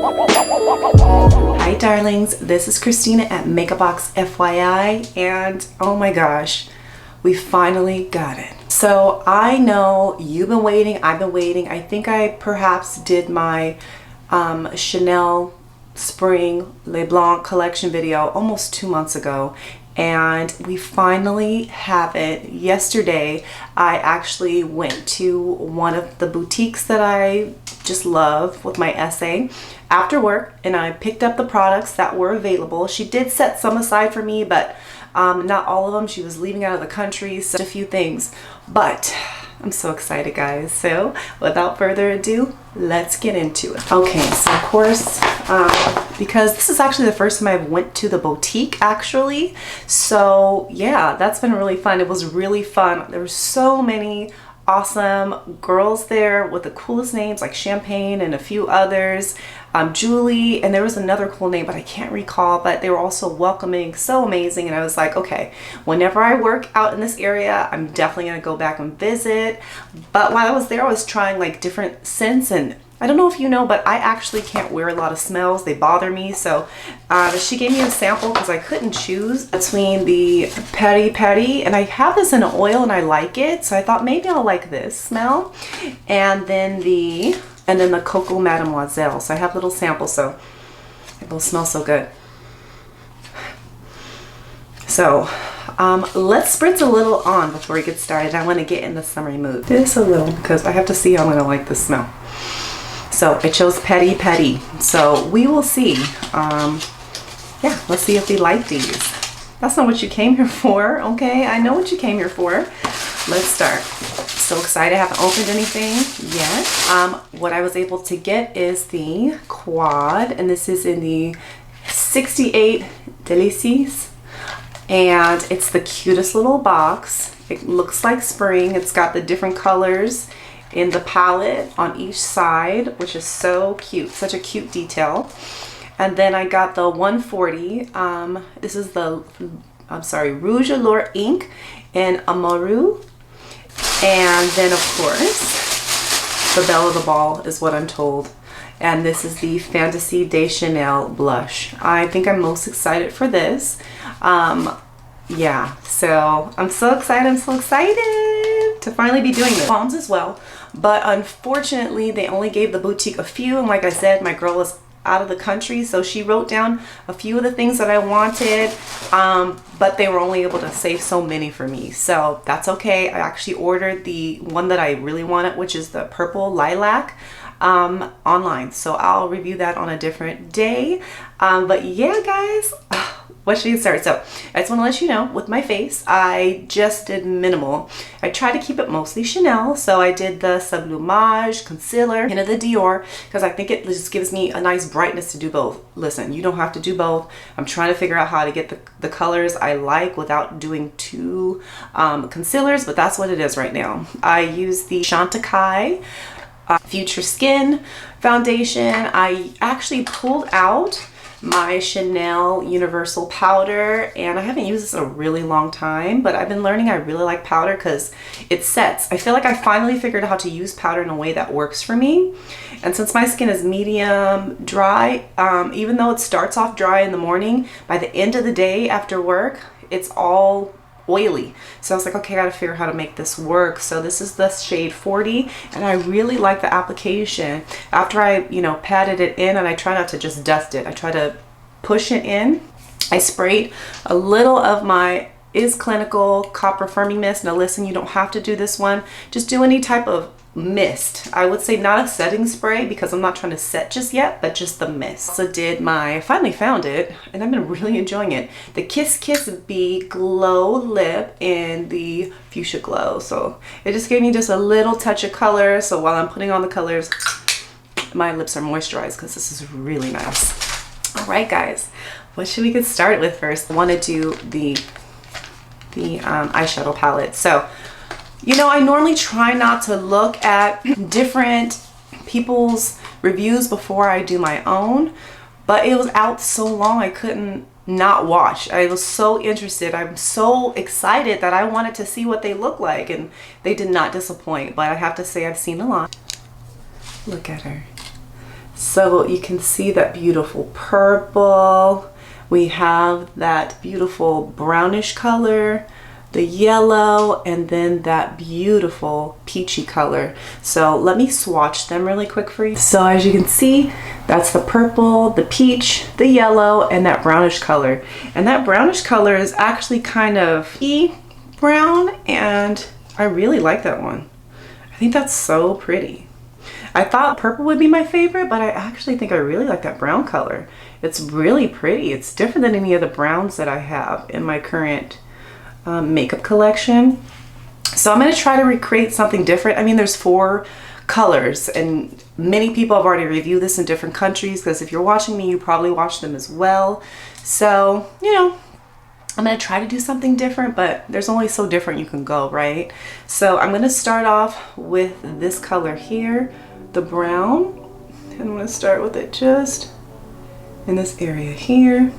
Hi darlings, this is Christina at Makeup Box FYI, and oh my gosh, we finally got it. So I know you've been waiting, I've been waiting. I think I perhaps did my Chanel Spring Le Blanc collection video almost 2 months ago, and we finally have it. Yesterday I actually went to one of the boutiques that I just love with my essay after work, and I picked up the products that were available. She did set some aside for me, but not all of them. She was leaving out of the country, so a few things, but I'm so excited, guys. So without further ado, let's get into it. Okay, so of course, because this is actually the first time I went to the boutique actually, so yeah, that's been really fun. It was really fun. There were so many awesome girls there with the coolest names like Champagne and a few others, Julie, and there was another cool name but I can't recall, but they were also welcoming, so amazing. And I was like, okay, whenever I work out in this area, I'm definitely gonna go back and visit. But while I was there, I was trying like different scents, and I don't know if you know, but I actually can't wear a lot of smells. They bother me. So she gave me a sample because I couldn't choose between the Peri Peri, and I have this in an oil and I like it. So I thought maybe I'll like this smell. And then the Coco Mademoiselle. So I have little samples, so it will smell so good. So let's spritz a little on before we get started. I want to get in the summery mood. Just a little, because I have to see how I'm going to like this smell. So I chose Peri Peri. So we will see. Yeah, let's see if we like these. That's not what you came here for, okay? I know what you came here for. Let's start. So excited. I haven't opened anything yet. What I was able to get is the quad, and this is in the 68 Délices, and it's the cutest little box. It looks like spring. It's got the different colors in the palette on each side, which is so cute. Such a cute detail. And then I got the 140. This is the, I'm sorry, Rouge Allure ink in Amoureuse. And then of course, the belle of the ball is what I'm told. And this is the Fantaisie de Chanel blush. I think I'm most excited for this. Yeah, so I'm so excited. I'm so excited to finally be doing this. Palms as well, but unfortunately they only gave the boutique a few, and like I said, my girl was out of the country, so she wrote down a few of the things that I wanted, but they were only able to save so many for me, so that's okay. I actually ordered the one that I really wanted, which is the purple lilac, online, so I'll review that on a different day. But yeah, guys, what should we start? So I just want to let you know, with my face, I just did minimal. I try to keep it mostly Chanel, so I did the SUBLIMAGE concealer and the Dior, because I think it just gives me a nice brightness to do both. Listen, you don't have to do both. I'm trying to figure out how to get the colors I like without doing two concealers, but that's what it is right now. I use the Chantecaille Future Skin foundation. I actually pulled out my Chanel Universal powder, and I haven't used this in a really long time, but I've been learning I really like powder because it sets. I feel like I finally figured out how to use powder in a way that works for me. And since my skin is medium dry, even though it starts off dry in the morning, by the end of the day after work, it's all oily. So I was like, okay, I gotta figure out how to make this work. So this is the shade 40, and I really like the application. After I, you know, patted it in, and I try not to just dust it, I try to push it in. I sprayed a little of my Is Clinical Copper Firming Mist. Now listen, you don't have to do this one. Just do any type of mist. I would say not a setting spray because I'm not trying to set just yet, but just the mist. Also did my, I finally found it and I've been really enjoying it, the Kiss Kiss Bee Glow Lip in the Fuchsia Glow. So it just gave me just a little touch of color, so while I'm putting on the colors, my lips are moisturized because this is really nice. All right guys, what should we get started with first? I want to do the eyeshadow palette. So you know, I normally try not to look at different people's reviews before I do my own, but it was out so long I couldn't not watch. I was so interested. I'm so excited that I wanted to see what they look like, and they did not disappoint. But I have to say I've seen a lot. Look at her. So you can see that beautiful purple. We have that beautiful brownish color, the yellow, and then that beautiful peachy color. So let me swatch them really quick for you. So as you can see, that's the purple, the peach, the yellow, and that brownish color. And that brownish color is actually kind of brown, and I really like that one. I think that's so pretty. I thought purple would be my favorite, but I actually think I really like that brown color. It's really pretty. It's different than any of the browns that I have in my current makeup collection. So I'm going to try to recreate something different. I mean, there's 4 colors, and many people have already reviewed this in different countries, because if you're watching me, you probably watch them as well. So, you know, I'm going to try to do something different, but there's only so different you can go, right? So I'm going to start off with this color here, the brown, and I'm going to start with it just in this area here.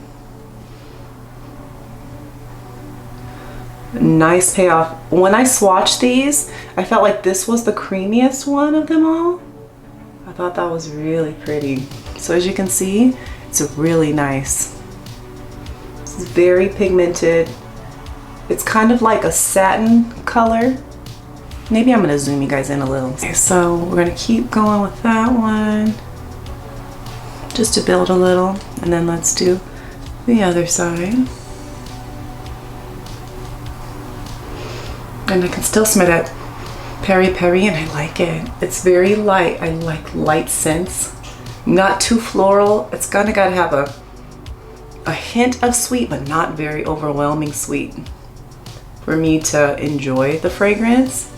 Nice payoff. When I swatched these, I felt like this was the creamiest one of them all. I thought that was really pretty. So as you can see, it's really nice. It's very pigmented. It's kind of like a satin color. Maybe I'm gonna zoom you guys in a little. Okay, so we're gonna keep going with that one, just to build a little, and then let's do the other side. And I can still smell that peri-peri, and I like it. It's very light. I like light scents. Not too floral. It's gotta have a hint of sweet, but not very overwhelming sweet for me to enjoy the fragrance.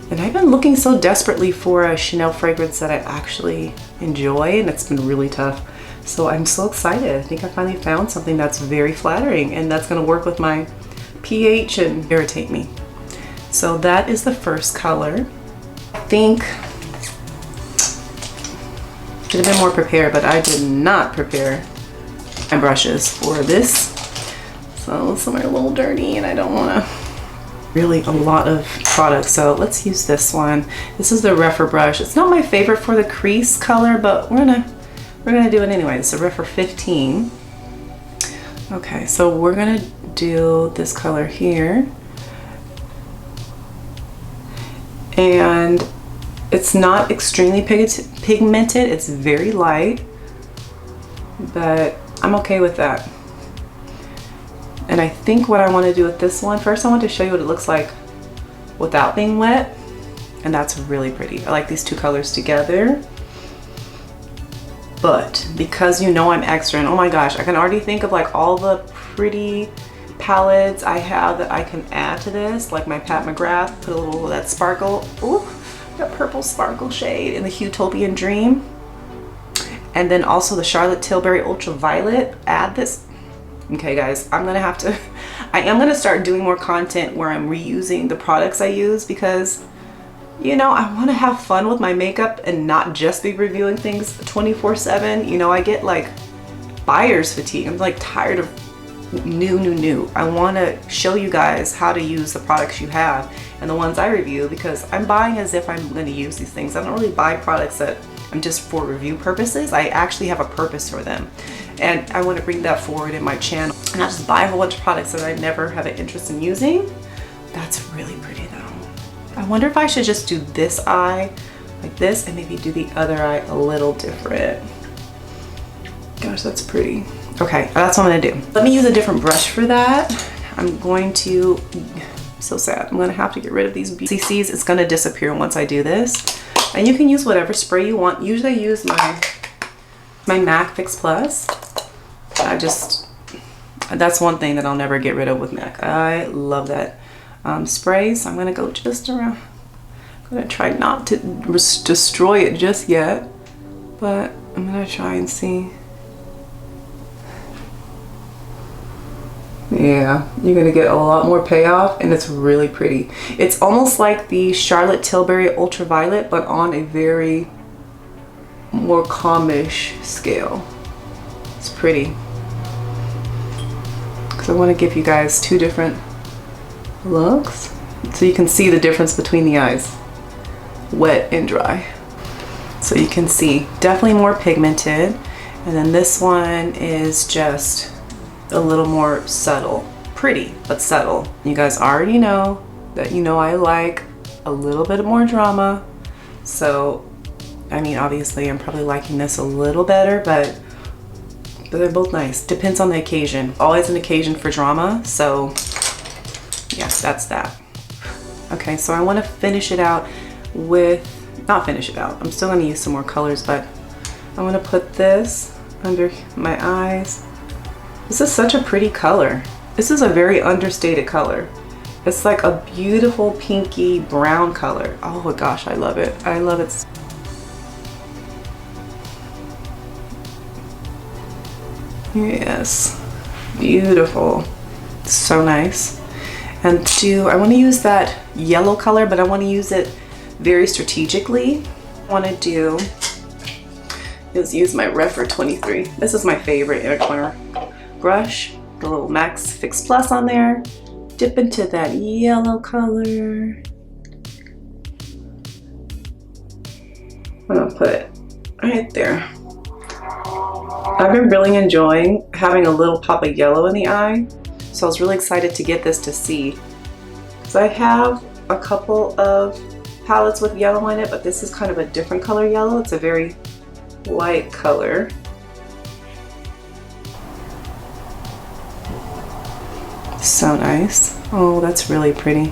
And I've been looking so desperately for a Chanel fragrance that I actually enjoy, and it's been really tough. So I'm so excited. I think I finally found something that's very flattering and that's gonna work with my pH and irritate me. So that is the first color. I think should have been more prepared, but I did not prepare my brushes for this. So some are a little dirty and I don't wanna really a lot of products, so let's use this one. This is the Rephr brush. It's not my favorite for the crease color, but we're gonna do it anyway. It's a Rephr 15. Okay, so we're gonna do this color here, and it's not extremely pigmented. It's very light, but I'm okay with that. And I think what I want to do with this one, first I want to show you what it looks like without being wet. And that's really pretty. I like these 2 colors together. But because you know I'm extra, and oh my gosh, I can already think of like all the pretty palettes I have that I can add to this. Like my Pat McGrath, put a little of that sparkle, ooh, that purple sparkle shade in the Utopian Dream. And then also the Charlotte Tilbury Ultraviolet, add this. Okay guys, I am gonna start doing more content where I'm reusing the products I use, because you know, I want to have fun with my makeup and not just be reviewing things 24/7. You know, I get like buyer's fatigue. I'm like tired of new. I want to show you guys how to use the products you have and the ones I review, because I'm buying as if I'm going to use these things. I don't really buy products that I'm just for review purposes. I actually have a purpose for them, and I want to bring that forward in my channel and not just buy a whole bunch of products that I never have an interest in using. That's really pretty though. I wonder if I should just do this eye like this and maybe do the other eye a little different. Gosh, that's pretty. Okay, that's what I'm gonna do. Let me use a different brush for that. I'm going to, so sad, I'm gonna have to get rid of these CCs. It's gonna disappear once I do this. And you can use whatever spray you want. Usually I use my MAC Fix Plus. That's one thing that I'll never get rid of with MAC. I love that spray. So I'm gonna go just around. I'm gonna try not to destroy it just yet, but I'm gonna try and see. Yeah, you're gonna get a lot more payoff, and it's really pretty. It's almost like the Charlotte Tilbury Ultraviolet, but on a very more calmish scale. It's pretty. Because I want to give you guys 2 different looks so you can see the difference between the eyes, wet and dry. So you can see, definitely more pigmented. And then this one is just a little more subtle. Pretty, but subtle. You guys already know that I like a little bit more drama. So, I mean, obviously I'm probably liking this a little better, but they're both nice. Depends on the occasion. Always an occasion for drama. So, yes, that's that. Okay, so I want to finish it out with, not finish it out. I'm still going to use some more colors, but I'm going to put this under my eyes. This is such a pretty color. This is a very understated color. It's like a beautiful pinky brown color. Oh my gosh, I love it. I love it. Yes, beautiful. So nice. And I want to use that yellow color, but I want to use it very strategically. I want to do is use my Refer 23. This is my favorite inner corner brush. The little Max Fix Plus on there. Dip into that yellow color. I'm gonna put it right there. I've been really enjoying having a little pop of yellow in the eye, so I was really excited to get this to see. So I have a couple of palettes with yellow in it, but this is kind of a different color yellow. It's a very light color. So nice. Oh, that's really pretty.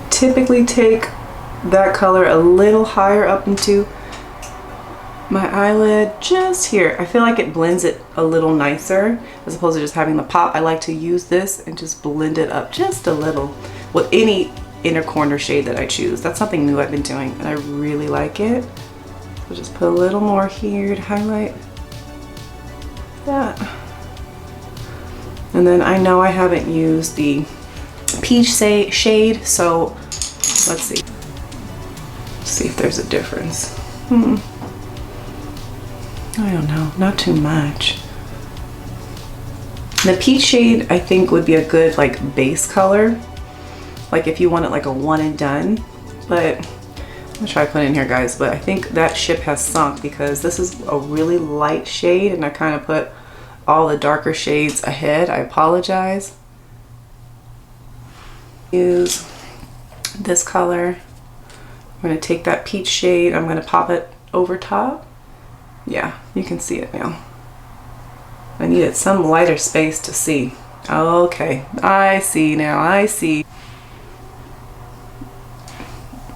Typically take that color a little higher up into my eyelid, just here. I feel like it blends it a little nicer as opposed to just having the pop. I like to use this and just blend it up just a little with any inner corner shade that I choose. That's something new I've been doing and I really like it. So just put a little more here to highlight that. And then I know I haven't used the peach shade, so let's see. See if there's a difference. I don't know, not too much. The peach shade I think would be a good like base color, like if you want it like a one and done. But I'm gonna try to put it in here, guys, but I think that ship has sunk because this is a really light shade and I kind of put all the darker shades ahead. I apologize. Use this color. I'm gonna take that peach shade, I'm gonna pop it over top. Yeah, you can see it now. I needed some lighter space to see. Okay, I see now, I see.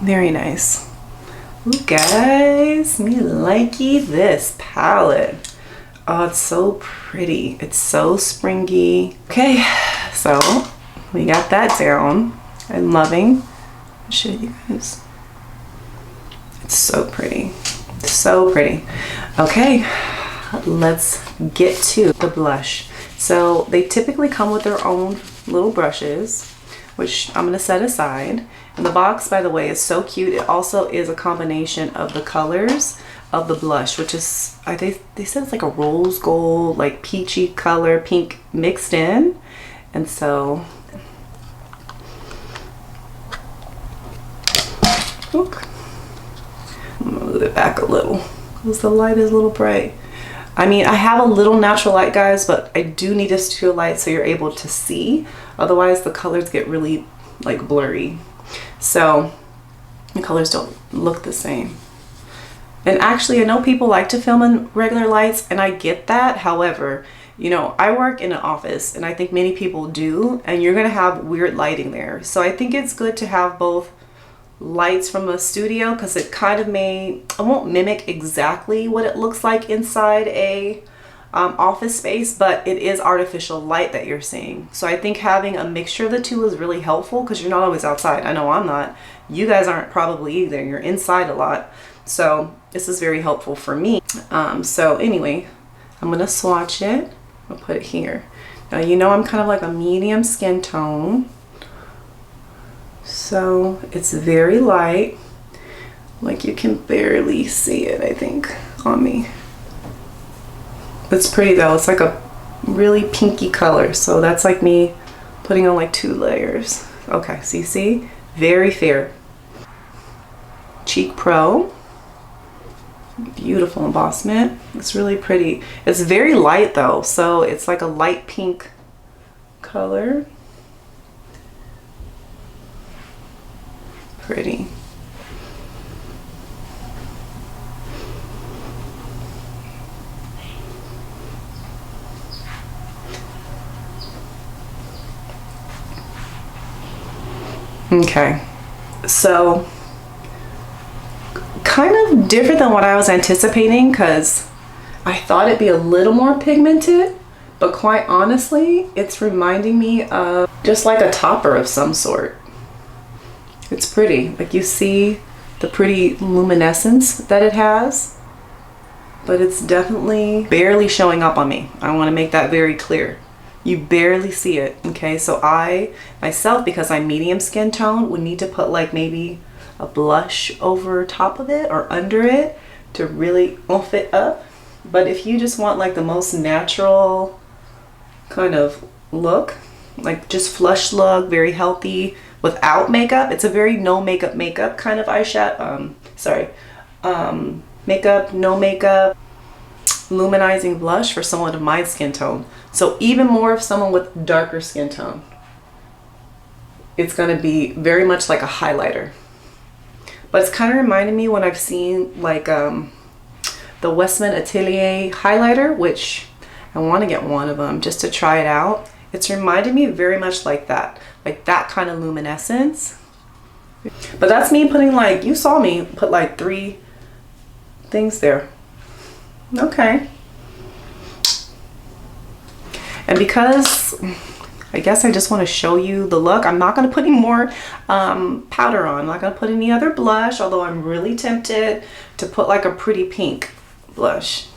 Very nice. Ooh, guys, me likey this palette. Oh, it's so pretty. It's so springy. Okay, so we got that down. I'm loving. I'll show you guys. It's so pretty. So pretty. Okay, let's get to the blush. So they typically come with their own little brushes, which I'm gonna set aside. And the box, by the way, is so cute. It also is a combination of the colors of the blush, which is, they said it's like a rose gold, like peachy color, pink mixed in. And so, look. I'm gonna move it back a little because the light is a little bright. I mean, I have a little natural light, guys, but I do need a studio light so you're able to see. Otherwise, the colors get really like blurry. So the colors don't look the same. And actually, I know people like to film in regular lights, and I get that. However, you know, I work in an office, and I think many people do, and you're gonna have weird lighting there. So I think it's good to have both lights from a studio because it kind of it won't mimic exactly what it looks like inside a office space, but it is artificial light that you're seeing. So I think having a mixture of the two is really helpful because you're not always outside. I know I'm not. You guys aren't probably either. You're inside a lot. So this is very helpful for me. So anyway, I'm gonna swatch it. I'll put it here. Now you know I'm kind of like a medium skin tone. So it's very light. Like you can barely see it, I think, on me. It's pretty though. It's like a really pinky color. So that's like me Putting on like 2 layers. Okay, so you see, very fair. Cheek Pro. Beautiful embossment. It's really pretty. It's very light though, so it's like a light pink color. Pretty. Okay, so kind of different than what I was anticipating, because I thought it'd be a little more pigmented, but quite honestly, it's reminding me of just like a topper of some sort. It's pretty. Like, you see the pretty luminescence that it has, but it's definitely barely showing up on me. I want to make that very clear. You barely see it, okay? So I, myself, because I'm medium skin tone, would need to put like maybe a blush over top of it or under it to really oomph it up. But if you just want like the most natural kind of look, like just flush look, very healthy, without makeup, it's a very no makeup kind of eyeshadow, makeup, no makeup, luminizing blush for someone of my skin tone. So even more of someone with darker skin tone. It's gonna be very much like a highlighter. But it's kind of reminding me when I've seen like the Westman Atelier highlighter, which I want to get one of them just to try it out. It's reminded me very much like that kind of luminescence. But that's me putting, like, you saw me put like 3 things there. Okay. And because I guess I just want to show you the look, I'm not going to put any more powder on. I'm not going to put any other blush, although I'm really tempted to put like a pretty pink blush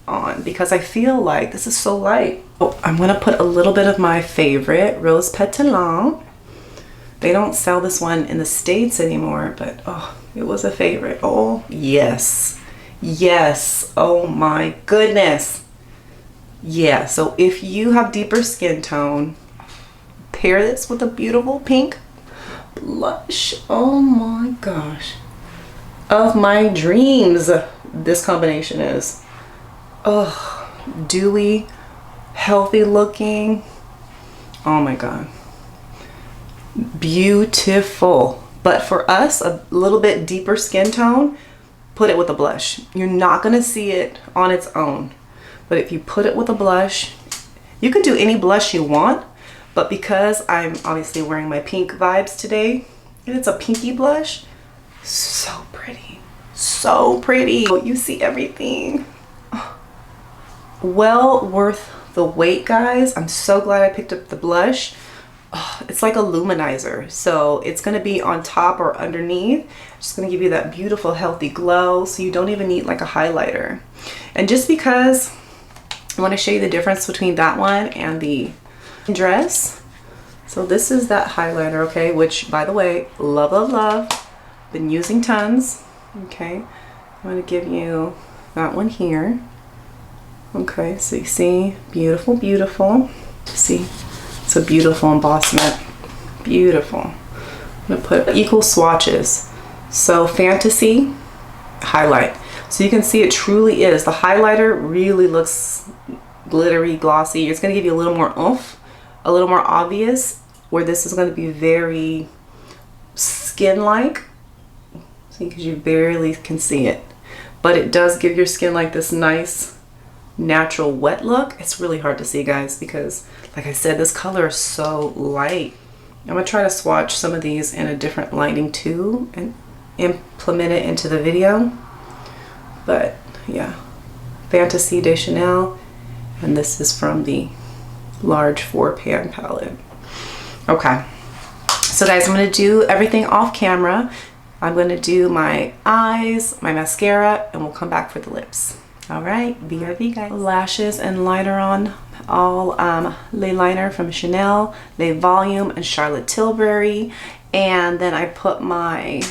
on because I feel like this is so light. Oh, I'm going to put a little bit of my favorite Rose Petitillant. They don't sell this one in the States anymore, but oh, it was a favorite. Oh, yes. Yes. Oh my goodness. Yeah, so if you have deeper skin tone, pair this with a beautiful pink blush. Oh my gosh. Of my dreams, this combination is. Oh, dewy, healthy looking. Oh my God. Beautiful. But for us, a little bit deeper skin tone, put it with a blush. You're not gonna see it on its own. But if you put it with a blush, you can do any blush you want, but because I'm obviously wearing my pink vibes today, and it's a pinky blush, so pretty, so pretty. You see everything. Well worth the wait, guys. I'm so glad I picked up the blush. It's like a luminizer, so it's gonna be on top or underneath. Just gonna give you that beautiful, healthy glow, so you don't even need like a highlighter. And just because I want to show you the difference between that one and the dress. So this is that highlighter, okay, which by the way, love, love, love. Been using tons. Okay, I'm going to give you that one here. Okay, so you see, beautiful, beautiful. See, it's a beautiful embossment. Beautiful. I'm going to put equal swatches. So Fantaisie highlight. So you can see it truly is. The highlighter really looks glittery, glossy. It's going to give you a little more oomph, a little more obvious, where this is going to be very skin-like. See, because you barely can see it. But it does give your skin like this nice, natural, wet look. It's really hard to see, guys, because, like I said, this color is so light. I'm going to try to swatch some of these in a different lighting too and implement it into the video. But yeah, Fantaisie de Chanel, and this is from the large 4-pan palette. Okay, so guys, I'm going to do everything off camera. I'm going to do my eyes, my mascara, and we'll come back for the lips. All right, BRB, guys. Lashes and liner on, all Le Liner from Chanel, Le Volume and Charlotte Tilbury, and then I put my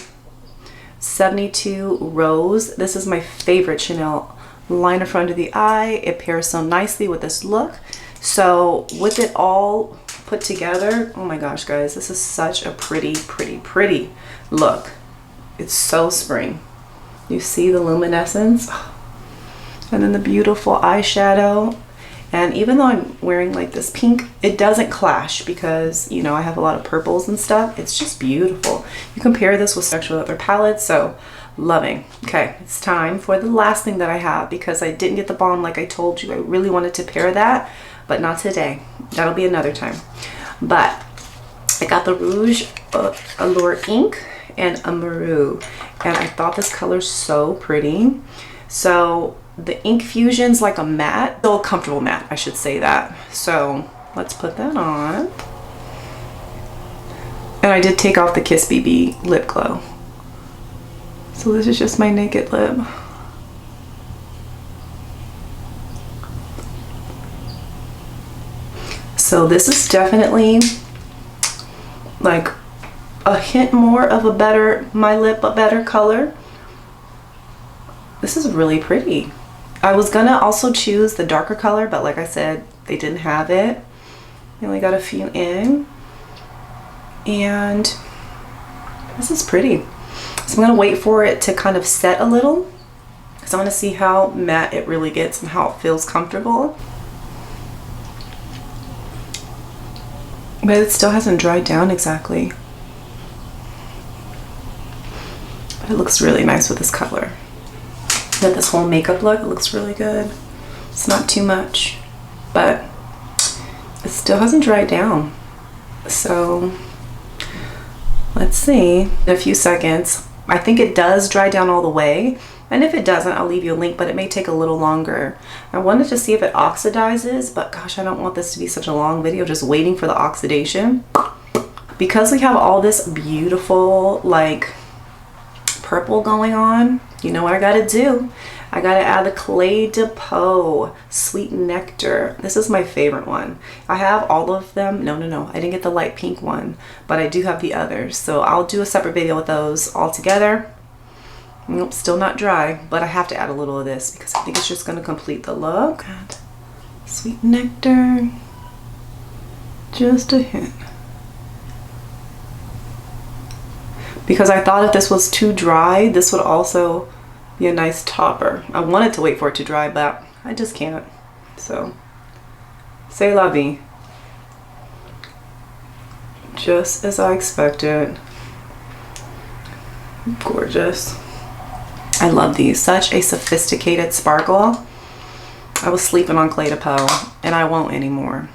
72 Rose. This is my favorite Chanel liner for under the eye. It pairs so nicely with this look. So with it all put together, oh my gosh, guys, this is such a pretty, pretty, pretty look. It's so spring. You see the luminescence? And then the beautiful eyeshadow. And even though I'm wearing like this pink, it doesn't clash because, you know, I have a lot of purples and stuff. It's just beautiful. You compare this with actual other palettes, so loving. Okay, it's time for the last thing that I have because I didn't get the balm like I told you. I really wanted to pair that, but not today. That'll be another time. But I got the Rouge Allure ink and a maroon, and I thought this color's so pretty. So the ink fusion's like a matte, still a comfortable matte, I should say that. So let's put that on. And I did take off the Kiss BB lip glow. So this is just my naked lip. So this is definitely like a hint more of a better, my lip, a better color. This is really pretty. I was gonna also choose the darker color, but like I said, they didn't have it. I only got a few in. And this is pretty. So I'm gonna wait for it to kind of set a little, because I wanna see how matte it really gets and how it feels comfortable. But it still hasn't dried down exactly. But it looks really nice with this color. That this whole makeup look, it looks really good. It's not too much, but it still hasn't dried down. So let's see. In a few seconds, I think it does dry down all the way. And if it doesn't, I'll leave you a link, but it may take a little longer. I wanted to see if it oxidizes, but gosh, I don't want this to be such a long video, just waiting for the oxidation. Because we have all this beautiful, like, purple going on, you know what I gotta do? I gotta add the Clé de Peau Sweet Nectar. This is my favorite one. I have all of them. No, I didn't get the light pink one, but I do have the others. So I'll do a separate video with those all together. Nope, still not dry, but I have to add a little of this because I think it's just gonna complete the look. Add Sweet Nectar, just a hint. Because I thought if this was too dry, this would also be a nice topper. I wanted to wait for it to dry, but I just can't. So, c'est la vie. Just as I expected. Gorgeous. I love these. Such a sophisticated sparkle. I was sleeping on Clé de Peau, and I won't anymore.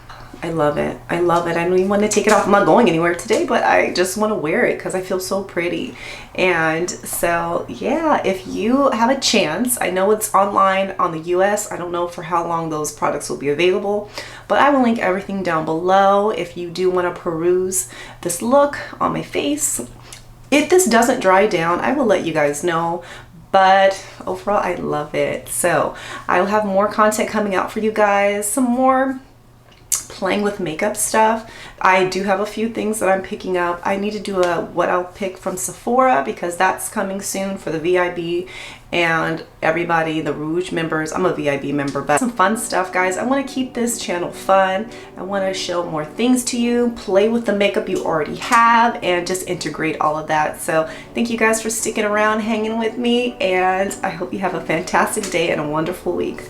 I love it. I love it. I don't even want to take it off. I'm not going anywhere today, but I just want to wear it because I feel so pretty. And so, yeah, if you have a chance, I know it's online on the US. I don't know for how long those products will be available, but I will link everything down below if you do want to peruse this look on my face. If this doesn't dry down, I will let you guys know. But overall, I love it. So I'll have more content coming out for you guys. Some more playing with makeup stuff. I do have a few things that I'm picking up. I need to do a what I'll pick from Sephora because that's coming soon for the VIB and everybody, the Rouge members. I'm a VIB member, but some fun stuff, guys. I want to keep this channel fun. I want to show more things to you, play with the makeup you already have, and just integrate all of that. So thank you guys for sticking around, hanging with me, and I hope you have a fantastic day and a wonderful week.